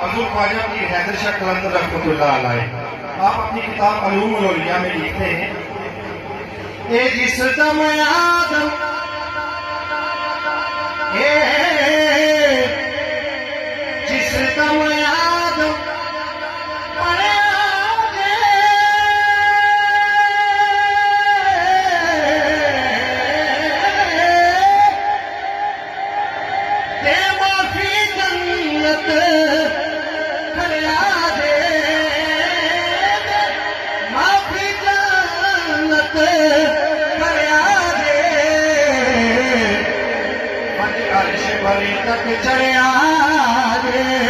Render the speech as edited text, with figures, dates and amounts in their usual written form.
حضور خواجہ کی حیدر شاہ قلندر رحمۃ اللہ علیہ آپ اپنی کتاب علوم الاولیاء میں لکھتے ہیں اے جس دم آدم اے جس دم آدم عرش بری تک چڑھیا رے